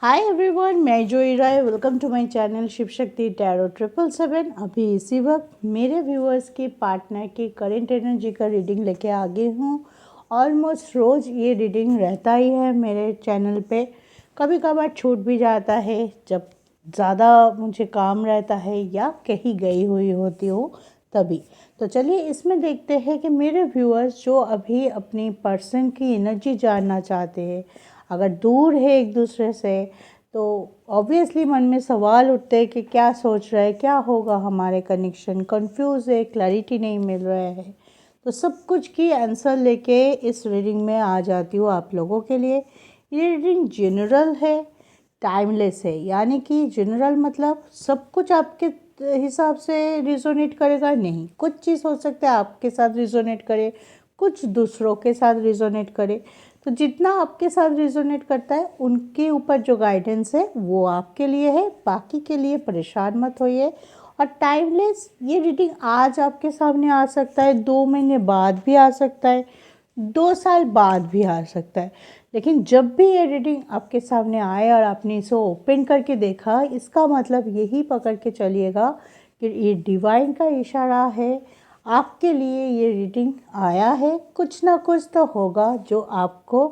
हाय everyone, मैं Joi Rai. Welcome to my channel Shiv Shakti tarot 777। अभी इसी वक्त मेरे व्यूअर्स के पार्टनर की करेंट एनर्जी का रीडिंग लेके आ गई हूँ। ऑलमोस्ट रोज़ ये रीडिंग रहता ही है मेरे चैनल पे। कभी कभार छूट भी जाता है जब ज़्यादा मुझे काम रहता है या कहीं गई हुई होती हूँ तभी। तो चलिए इसमें देखते हैं कि मेरे व्यूअर्स जो अभी अपनी पर्सन की एनर्जी जानना चाहते हैं, अगर दूर है एक दूसरे से, तो ऑब्वियसली मन में सवाल उठते हैं कि क्या सोच रहा है, क्या होगा हमारे कनेक्शन, कंफ्यूज है, क्लैरिटी नहीं मिल रहा है। तो सब कुछ की आंसर लेके इस रीडिंग में आ जाती हूँ आप लोगों के लिए। ये रीडिंग जनरल है, टाइमलेस है। यानी कि जनरल मतलब सब कुछ आपके हिसाब से रिजोनेट करेगा नहीं। कुछ चीज़ हो सकता है आपके साथ रिजोनेट करे, कुछ दूसरों के साथ रिजोनेट करे। तो जितना आपके साथ रिजोनेट करता है उनके ऊपर जो गाइडेंस है वो आपके लिए है, बाकी के लिए परेशान मत होइए। और टाइमलेस ये रीडिंग आज आपके सामने आ सकता है, 2 महीने बाद भी आ सकता है, 2 साल बाद भी आ सकता है। लेकिन जब भी ये रीडिंग आपके सामने आए और आपने इसे ओपन करके देखा, इसका मतलब यही पकड़ के चलिएगा कि ये डिवाइन का इशारा है। आपके लिए ये रीडिंग आया है, कुछ ना कुछ तो होगा जो आपको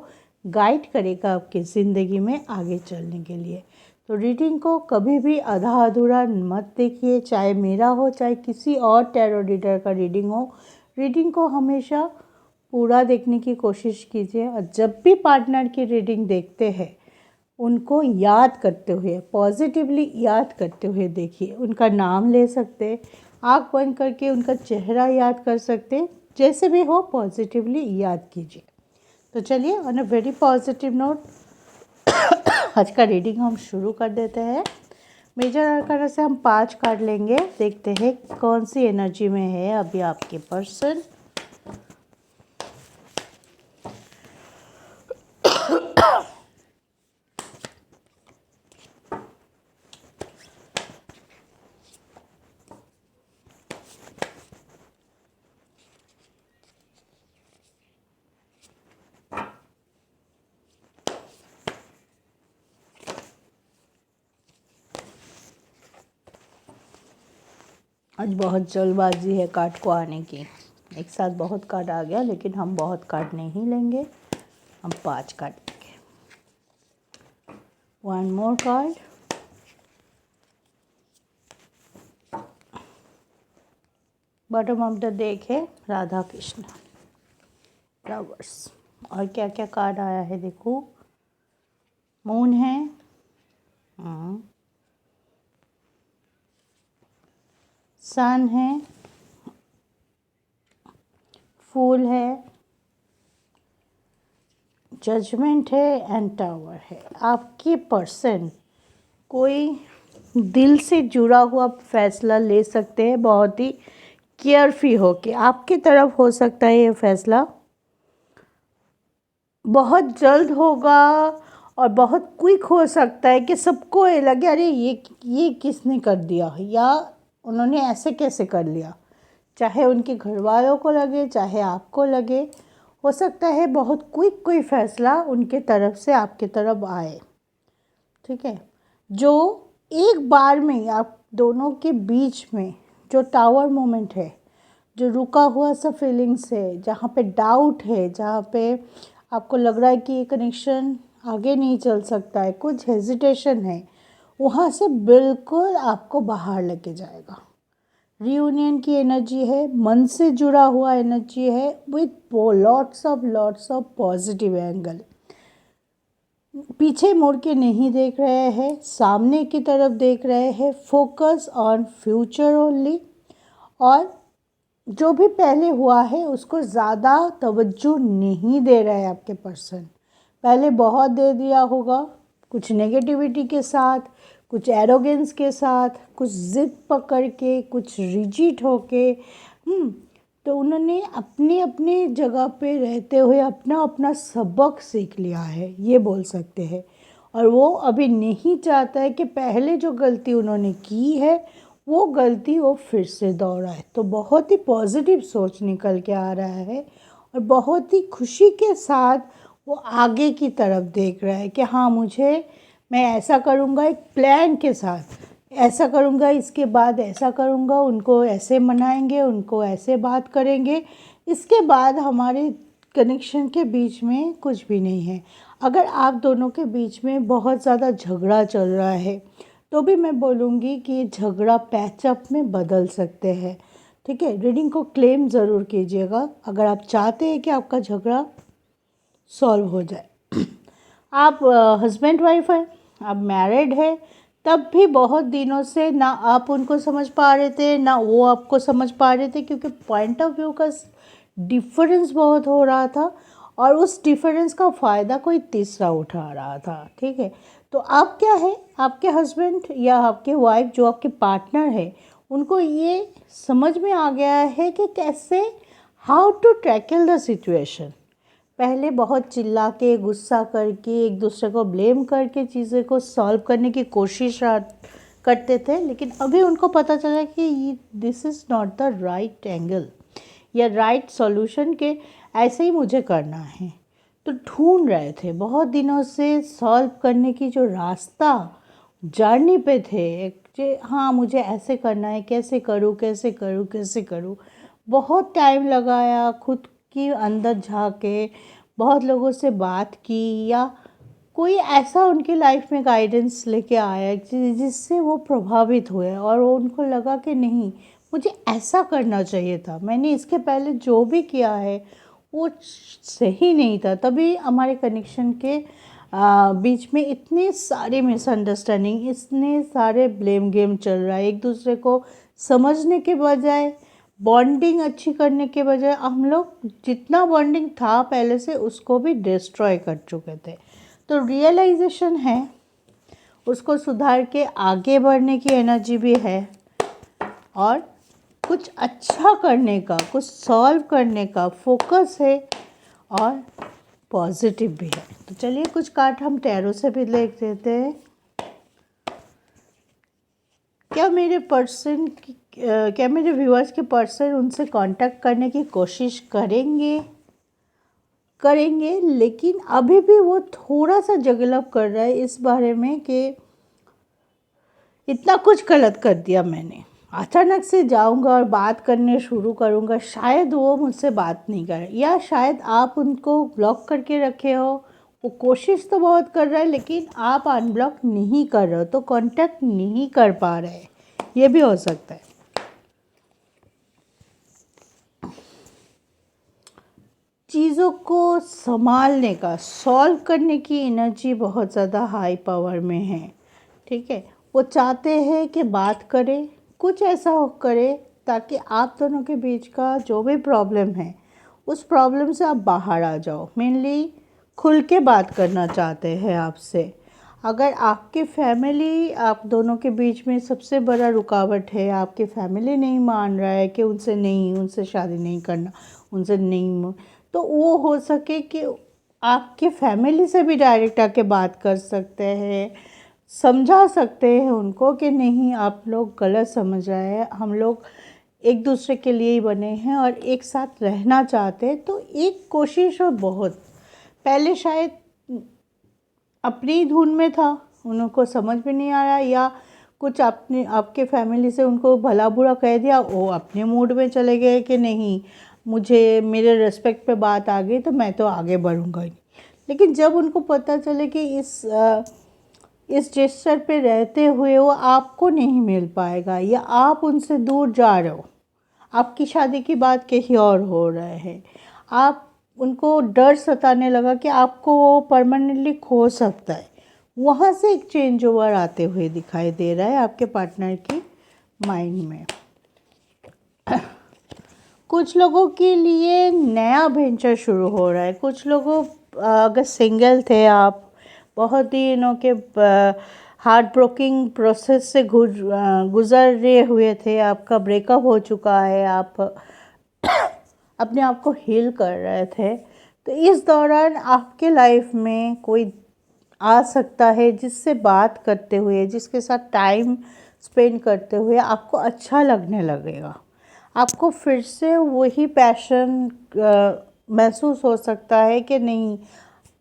गाइड करेगा आपकी ज़िंदगी में आगे चलने के लिए। तो रीडिंग को कभी भी आधा अधूरा मत देखिए, चाहे मेरा हो चाहे किसी और टैरो रीडर का रीडिंग हो। रीडिंग को हमेशा पूरा देखने की कोशिश कीजिए। और जब भी पार्टनर की रीडिंग देखते हैं उनको याद करते हुए, पॉजिटिवली याद करते हुए देखिए। उनका नाम ले सकते, आँख बंद करके उनका चेहरा याद कर सकते, जैसे भी हो पॉजिटिवली याद कीजिए। तो चलिए on a very positive note आज का रीडिंग हम शुरू कर देते हैं। मेजर आर्काना से हम 5 कार्ड लेंगे, देखते हैं कौन सी एनर्जी में है अभी आपके पर्सन। आज बहुत जल्दबाजी है कार्ड को आने की। एक साथ बहुत कार्ड आ गया, लेकिन हम बहुत कार्ड नहीं लेंगे, हम 5 कार्ड लेंगे। 1 more card, bottom of the deck है राधा कृष्ण फ्लावर्स। और क्या क्या कार्ड आया है देखो। मून है, सन है, फूल है, जजमेंट है एंड टावर है। आपके पर्सन कोई दिल से जुड़ा हुआ फैसला ले सकते हैं, बहुत ही केयरफ्री होके। आपकी तरफ हो सकता है ये फैसला बहुत जल्द होगा और बहुत क्विक हो सकता है कि सबको ये लगे अरे ये किसने कर दिया, या उन्होंने ऐसे कैसे कर लिया। चाहे उनके घर वालों को लगे, चाहे आपको लगे, हो सकता है बहुत क्विक कोई फैसला उनके तरफ से आपकी तरफ आए। ठीक है, जो एक बार में आप दोनों के बीच में जो टावर मोमेंट है, जो रुका हुआ सा फीलिंग्स है, जहाँ पे डाउट है, जहाँ पे आपको लग रहा है कि ये कनेक्शन आगे नहीं चल सकता है, कुछ हेजिटेशन है, वहाँ से बिल्कुल आपको बाहर लेके जाएगा। रियूनियन की एनर्जी है, मन से जुड़ा हुआ एनर्जी है, with lots of positive angle. पीछे मुड़ के नहीं देख रहे हैं, सामने की तरफ देख रहे हैं, फोकस ऑन फ्यूचर ओनली। और जो भी पहले हुआ है उसको ज़्यादा तवज्जो नहीं दे रहा है आपके पर्सन। पहले बहुत दे दिया होगा, कुछ नेगेटिविटी के साथ, कुछ एरोगेंस के साथ, कुछ जिद पकड़ के, कुछ रिजिड होके। तो उन्होंने अपने अपने जगह पे रहते हुए अपना अपना सबक सीख लिया है, ये बोल सकते हैं। और वो अभी नहीं चाहता है कि पहले जो गलती उन्होंने की है वो गलती वो फिर से दोहराए। तो बहुत ही पॉजिटिव सोच निकल के आ रहा है और बहुत ही खुशी के साथ वो आगे की तरफ देख रहा है कि हाँ, मैं ऐसा करूँगा, एक प्लान के साथ ऐसा करूँगा, इसके बाद ऐसा करूँगा, उनको ऐसे मनाएंगे, उनको ऐसे बात करेंगे, इसके बाद हमारे कनेक्शन के बीच में कुछ भी नहीं है। अगर आप दोनों के बीच में बहुत ज़्यादा झगड़ा चल रहा है तो भी मैं बोलूँगी कि ये झगड़ा पैचअप में बदल सकते हैं। ठीक है, रीडिंग को क्लेम ज़रूर कीजिएगा अगर आप चाहते हैं कि आपका झगड़ा सॉल्व हो जाए। आप हस्बैंड वाइफ हैं, आप मैरिड है, तब भी बहुत दिनों से ना आप उनको समझ पा रहे थे ना वो आपको समझ पा रहे थे, क्योंकि पॉइंट ऑफ व्यू का डिफरेंस बहुत हो रहा था और उस डिफरेंस का फ़ायदा कोई तीसरा उठा रहा था। ठीक है, तो आप क्या है, आपके हस्बैंड या आपके वाइफ जो आपके पार्टनर है, उनको ये समझ में आ गया है कि कैसे how to tackle the situation. पहले बहुत चिल्ला के, गुस्सा करके, एक दूसरे को ब्लेम करके चीज़ें को सॉल्व करने की कोशिश करते थे, लेकिन अभी उनको पता चला कि this is not the right angle या राइट सॉल्यूशन के ऐसे ही मुझे करना है। तो ढूंढ रहे थे बहुत दिनों से सॉल्व करने की जो रास्ता, जर्नी पे थे कि हाँ मुझे ऐसे करना है, कैसे करूँ कैसे करूँ कैसे करूँ। बहुत टाइम लगाया, खुद की अंदर झाँके, बहुत लोगों से बात की, या कोई ऐसा उनकी लाइफ में गाइडेंस लेके आया जिससे वो प्रभावित हुए और वो उनको लगा कि नहीं मुझे ऐसा करना चाहिए था, मैंने इसके पहले जो भी किया है वो सही नहीं था। तभी हमारे कनेक्शन के बीच में इतने सारे मिसअंडरस्टैंडिंग, इतने सारे ब्लेम गेम चल रहा है। एक दूसरे को समझने के बजाय, बॉन्डिंग अच्छी करने के बजाय, हम लोग जितना बॉन्डिंग था पहले से उसको भी डिस्ट्रॉय कर चुके थे। तो रियलाइजेशन है, उसको सुधार के आगे बढ़ने की एनर्जी भी है और कुछ अच्छा करने का, कुछ सॉल्व करने का फोकस है और पॉजिटिव भी है। तो चलिए कुछ कार्ड हम टैरो से भी देख देते हैं। क्या मेरे व्यूअर्स के पर्सन उनसे कांटेक्ट करने की कोशिश करेंगे, लेकिन अभी भी वो थोड़ा सा जगलप कर रहा है इस बारे में कि इतना कुछ गलत कर दिया मैंने, अचानक से जाऊंगा और बात करने शुरू करूंगा, शायद वो मुझसे बात नहीं करे, या शायद आप उनको ब्लॉक करके रखे हो, वो कोशिश तो बहुत कर रहा है लेकिन आप अनब्लॉक नहीं कर रहे हो, तो कांटेक्ट नहीं कर पा रहे, ये भी हो सकता है। चीज़ों को संभालने का, सॉल्व करने की एनर्जी बहुत ज़्यादा हाई पावर में है। ठीक है, वो चाहते हैं कि बात करें, कुछ ऐसा करे ताकि आप दोनों के बीच का जो भी प्रॉब्लम है उस प्रॉब्लम से आप बाहर आ जाओ। मेनली खुल के बात करना चाहते हैं आपसे। अगर आपके फैमिली, आप दोनों के बीच में सबसे बड़ा रुकावट है, आपके फैमिली नहीं मान रहा है कि उनसे शादी नहीं करना, उनसे नहीं, तो वो हो सके कि आपके फैमिली से भी डायरेक्ट आके बात कर सकते हैं, समझा सकते हैं उनको कि नहीं आप लोग गलत समझ रहे हैं, हम लोग एक दूसरे के लिए ही बने हैं और एक साथ रहना चाहते हैं। तो एक कोशिश और बहुत, पहले शायद अपनी धुन में था, उनको समझ में नहीं आया, या कुछ आपके फैमिली से उनको भला बुरा कह दिया, वो अपने मूड में चले गए कि नहीं मुझे मेरे रिस्पेक्ट पे बात आ गई तो मैं तो आगे बढ़ूँगा ही। लेकिन जब उनको पता चले कि इस जेस्चर पे रहते हुए वो आपको नहीं मिल पाएगा, या आप उनसे दूर जा रहे हो, आपकी शादी की बात कहीं और हो रहे हैं, आप उनको डर सताने लगा कि आपको वो परमानेंटली खो सकता है, वहाँ से एक चेंज ओवर आते हुए दिखाई दे रहा है आपके पार्टनर की माइंड में। कुछ लोगों के लिए नया वेंचर शुरू हो रहा है। कुछ लोगों, अगर सिंगल थे आप, बहुत दिनों के हार्ट ब्रोकिंग प्रोसेस से गुजर रहे हुए थे, आपका ब्रेकअप हो चुका है, आप अपने आप को हील कर रहे थे, तो इस दौरान आपके लाइफ में कोई आ सकता है जिससे बात करते हुए, जिसके साथ टाइम स्पेंड करते हुए आपको अच्छा लगने लगेगा, आपको फिर से वही पैशन महसूस हो सकता है कि नहीं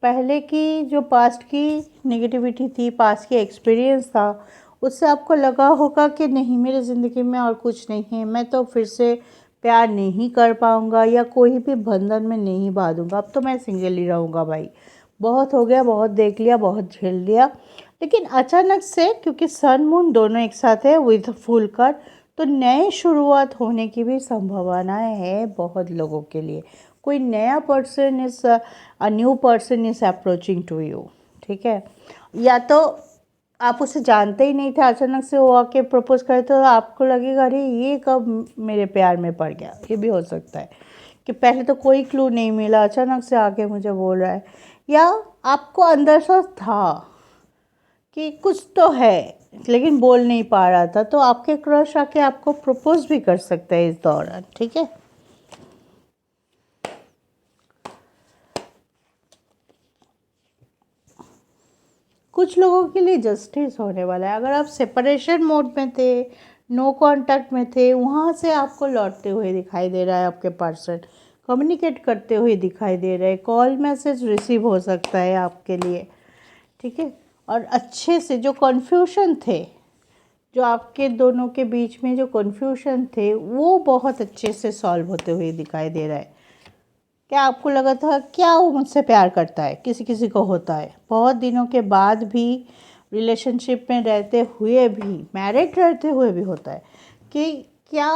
पहले की जो पास्ट की नेगेटिविटी थी, पास्ट की एक्सपीरियंस था, उससे आपको लगा होगा कि नहीं मेरी ज़िंदगी में और कुछ नहीं है, मैं तो फिर से प्यार नहीं कर पाऊँगा या कोई भी बंधन में नहीं बांधूँगा, अब तो मैं सिंगल ही रहूँगा भाई, बहुत हो गया, बहुत देख लिया, बहुत झेल लिया। लेकिन अचानक से क्योंकि सन मून दोनों एक साथ है विद फुल कर, तो नए शुरुआत होने की भी संभावनाएं है बहुत लोगों के लिए। कोई नया person is a new person is approaching to you, ठीक है। या तो आप उसे जानते ही नहीं थे, अचानक से वो आके प्रपोज करे तो आपको लगेगा अरे ये कब मेरे प्यार में पड़ गया। ये भी हो सकता है कि पहले तो कोई क्लू नहीं मिला, अचानक से आके मुझे बोल रहा है, या आपको अंदर से था कि कुछ तो है लेकिन बोल नहीं पा रहा था, तो आपके क्रश आके आपको प्रपोज भी कर सकता है इस दौरान, ठीक है। कुछ लोगों के लिए जस्टिस होने वाला है। अगर आप सेपरेशन मोड में थे, नो कांटेक्ट में थे, वहाँ से आपको लौटते हुए दिखाई दे रहा है आपके पर्सन, कम्युनिकेट करते हुए दिखाई दे रहे हैं, कॉल मैसेज रिसीव हो सकता है आपके लिए, ठीक है। और अच्छे से जो कन्फ्यूजन थे, जो आपके दोनों के बीच में जो कन्फ्यूजन थे, वो बहुत अच्छे से सॉल्व होते हुए दिखाई दे रहा है। क्या आपको लगा था क्या वो मुझसे प्यार करता है, किसी किसी को होता है, बहुत दिनों के बाद भी, रिलेशनशिप में रहते हुए भी, मैरिड रहते हुए भी होता है कि क्या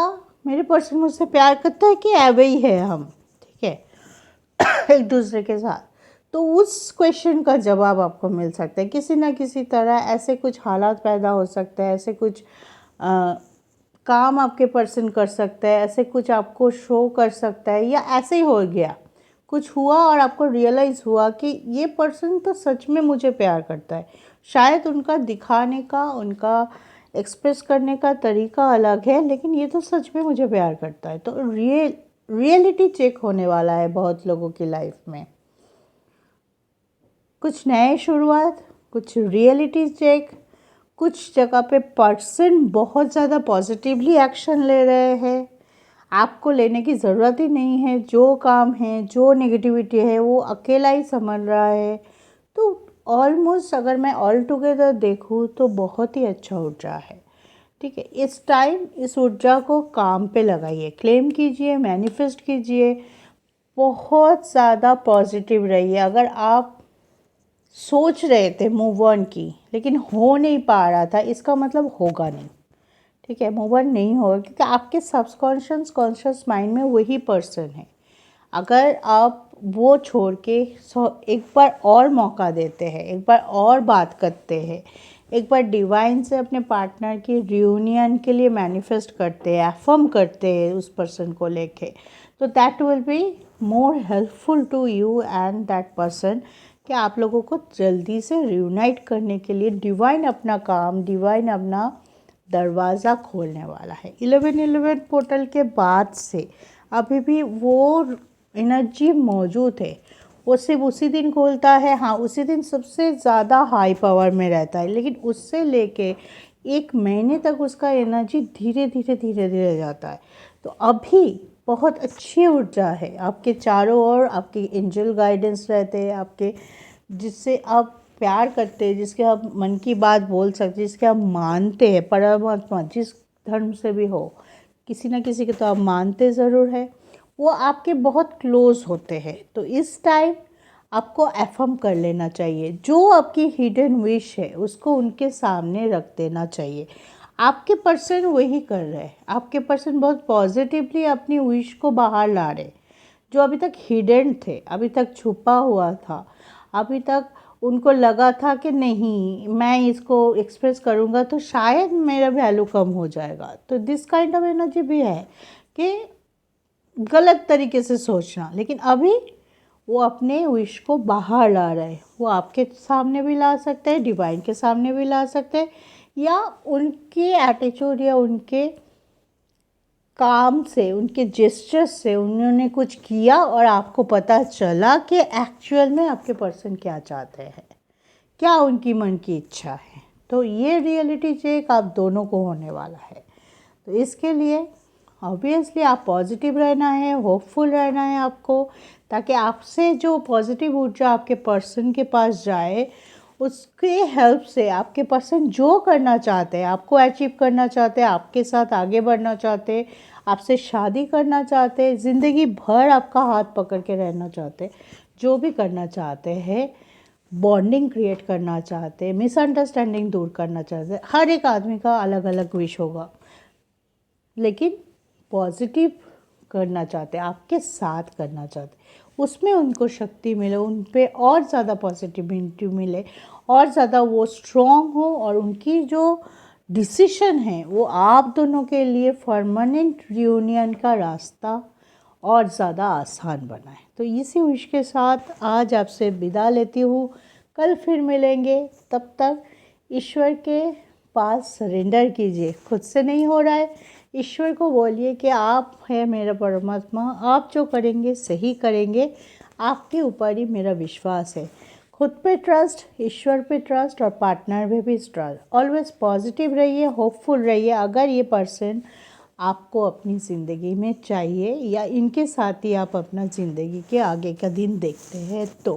मेरे पर्सन मुझसे प्यार करता है कि ऐवे ही है हम, ठीक है एक दूसरे के साथ। तो उस क्वेश्चन का जवाब आपको मिल सकता है किसी ना किसी तरह। ऐसे कुछ हालात पैदा हो सकते हैं, ऐसे कुछ काम आपके पर्सन कर सकता है, ऐसे कुछ आपको शो कर सकता है, या ऐसे ही हो गया, कुछ हुआ और आपको रियलाइज़ हुआ कि ये पर्सन तो सच में मुझे प्यार करता है। शायद उनका दिखाने का, उनका एक्सप्रेस करने का तरीका अलग है, लेकिन ये तो सच में मुझे प्यार करता है। तो रियलिटी चेक होने वाला है बहुत लोगों की लाइफ में। कुछ नए शुरुआत, कुछ रियलिटी चेक, कुछ जगह पे पर्सन बहुत ज़्यादा पॉजिटिवली एक्शन ले रहे हैं, आपको लेने की ज़रूरत ही नहीं है, जो काम है, जो नेगेटिविटी है वो अकेला ही संभल रहा है। तो ऑलमोस्ट अगर मैं ऑल टुगेदर देखूँ तो बहुत ही अच्छा ऊर्जा है, ठीक है। इस टाइम इस ऊर्जा को काम पे लगाइए, क्लेम कीजिए, मैनिफेस्ट कीजिए, बहुत ज़्यादा पॉजिटिव रहिए। अगर आप सोच रहे थे मूव ऑन की लेकिन हो नहीं पा रहा था, इसका मतलब होगा नहीं, ठीक है। मूव ऑन नहीं होगा क्योंकि आपके सबकॉन्शियस कॉन्शियस माइंड में वही पर्सन है। अगर आप वो छोड़ के एक बार और मौका देते हैं, एक बार और बात करते हैं, एक बार डिवाइन से अपने पार्टनर की रियूनियन के लिए मैनिफेस्ट करते हैं, एफर्म करते हैं उस पर्सन को लेके, तो that will be more helpful to you and that person, कि आप लोगों को जल्दी से रियूनाइट करने के लिए डिवाइन अपना काम, डिवाइन अपना दरवाज़ा खोलने वाला है। 11/11 पोर्टल के बाद से अभी भी वो एनर्जी मौजूद है, वो सिर्फ उसी दिन खोलता है, हाँ उसी दिन सबसे ज़्यादा हाई पावर में रहता है, लेकिन उससे लेके 1 महीने तक उसका एनर्जी धीरे धीरे धीरे धीरे जाता है। तो अभी बहुत अच्छी ऊर्जा है आपके चारों ओर, आपके एंजल गाइडेंस रहते हैं आपके, जिससे आप प्यार करते हैं, जिसके आप मन की बात बोल सकते हैं, जिसके आप मानते हैं, परमात्मा जिस धर्म से भी हो, किसी ना किसी के तो आप मानते ज़रूर है, वो आपके बहुत क्लोज होते हैं। तो इस टाइम आपको एफर्म कर लेना चाहिए, जो आपकी हिडन विश है उसको उनके सामने रख देना चाहिए। आपके पर्सन वही कर रहे हैं, आपके पर्सन बहुत पॉजिटिवली अपनी विश को बाहर ला रहे, जो अभी तक हिडन थे, अभी तक छुपा हुआ था, अभी तक उनको लगा था कि नहीं मैं इसको एक्सप्रेस करूँगा तो शायद मेरा वैल्यू कम हो जाएगा। तो दिस काइंड ऑफ एनर्जी भी है कि गलत तरीके से सोचना, लेकिन अभी वो अपने विश को बाहर ला रहे हैं। वो आपके सामने भी ला सकते हैं, डिवाइन के सामने भी ला सकते हैं, या उनके एटीट्यूड या उनके काम से, उनके जेस्चर्स से उन्होंने कुछ किया और आपको पता चला कि एक्चुअल में आपके पर्सन क्या चाहते हैं, क्या उनकी मन की इच्छा है। तो ये रियलिटी चेक आप दोनों को होने वाला है। तो इसके लिए ऑब्वियसली आप पॉजिटिव रहना है, होपफुल रहना है आपको, ताकि आपसे जो पॉजिटिव ऊर्जा आपके पर्सन के पास जाए, उसके हेल्प से आपके पर्सन जो करना चाहते हैं, आपको अचीव करना चाहते हैं, आपके साथ आगे बढ़ना चाहते हैं, आपसे शादी करना चाहते हैं, ज़िंदगी भर आपका हाथ पकड़ के रहना चाहते हैं, जो भी करना चाहते हैं, बॉन्डिंग क्रिएट करना चाहते हैं, मिसअंडरस्टैंडिंग दूर करना चाहते हैं। हर एक आदमी का अलग अलग विश होगा, लेकिन पॉजिटिव करना चाहते हैं, आपके साथ करना चाहते हैं, उसमें उनको शक्ति मिले, उन पे और ज़्यादा पॉजिटिविटी मिले, और ज़्यादा वो स्ट्रॉन्ग हो, और उनकी जो डिसीशन है वो आप दोनों के लिए परमानेंट रियूनियन का रास्ता और ज़्यादा आसान बनाए। तो इसी विश के साथ आज आपसे विदा लेती हूँ, कल फिर मिलेंगे। तब तक ईश्वर के पास सरेंडर कीजिए, खुद से नहीं हो रहा है, ईश्वर को बोलिए कि आप है मेरा परमात्मा, आप जो करेंगे सही करेंगे, आपके ऊपर ही मेरा विश्वास है। खुद पे ट्रस्ट, ईश्वर पे ट्रस्ट, और पार्टनर पे भी ट्रस्ट। ऑलवेज पॉजिटिव रहिए, होपफुल रहिए। अगर ये पर्सन आपको अपनी ज़िंदगी में चाहिए, या इनके साथ ही आप अपना ज़िंदगी के आगे का दिन देखते हैं, तो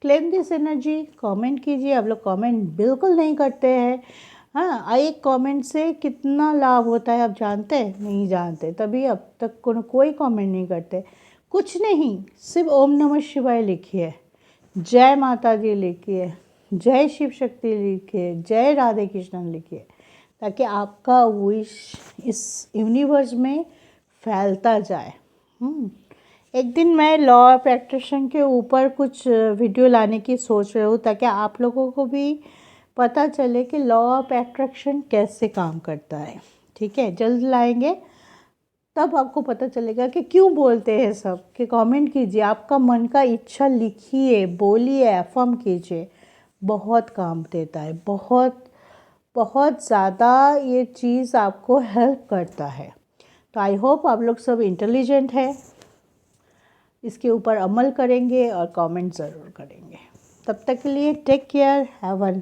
क्लेम दिस एनर्जी, कमेंट कीजिए। आप लोग कमेंट बिल्कुल नहीं करते हैं। हाँ, एक कमेंट से कितना लाभ होता है आप जानते हैं? नहीं जानते, तभी अब तक कोई कमेंट नहीं करते। कुछ नहीं, सिर्फ ओम नमः शिवाय लिखिए, जय माता दी लिखिए, जय शिव शक्ति लिखिए, जय राधे कृष्ण लिखिए, ताकि आपका विश इस यूनिवर्स में फैलता जाए। एक दिन मैं लॉ ऑफ अट्रैक्शन के ऊपर कुछ वीडियो लाने की सोच रही हूँ, ताकि आप लोगों को भी पता चले कि लॉ ऑफ अट्रैक्शन कैसे काम करता है। ठीक है, जल्द लाएंगे, तब आपको पता चलेगा कि क्यों बोलते हैं सब। कि कमेंट कीजिए, आपका मन का इच्छा लिखिए, बोलिए, अफर्म कीजिए, बहुत काम देता है, बहुत बहुत ज़्यादा ये चीज़ आपको हेल्प करता है। तो आई होप आप लोग सब इंटेलिजेंट है, इसके ऊपर अमल करेंगे और कमेंट ज़रूर करेंगे। तब तक के लिए take care, have a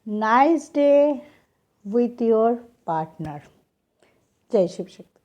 nice day with your partner. जय शिव शक्ति।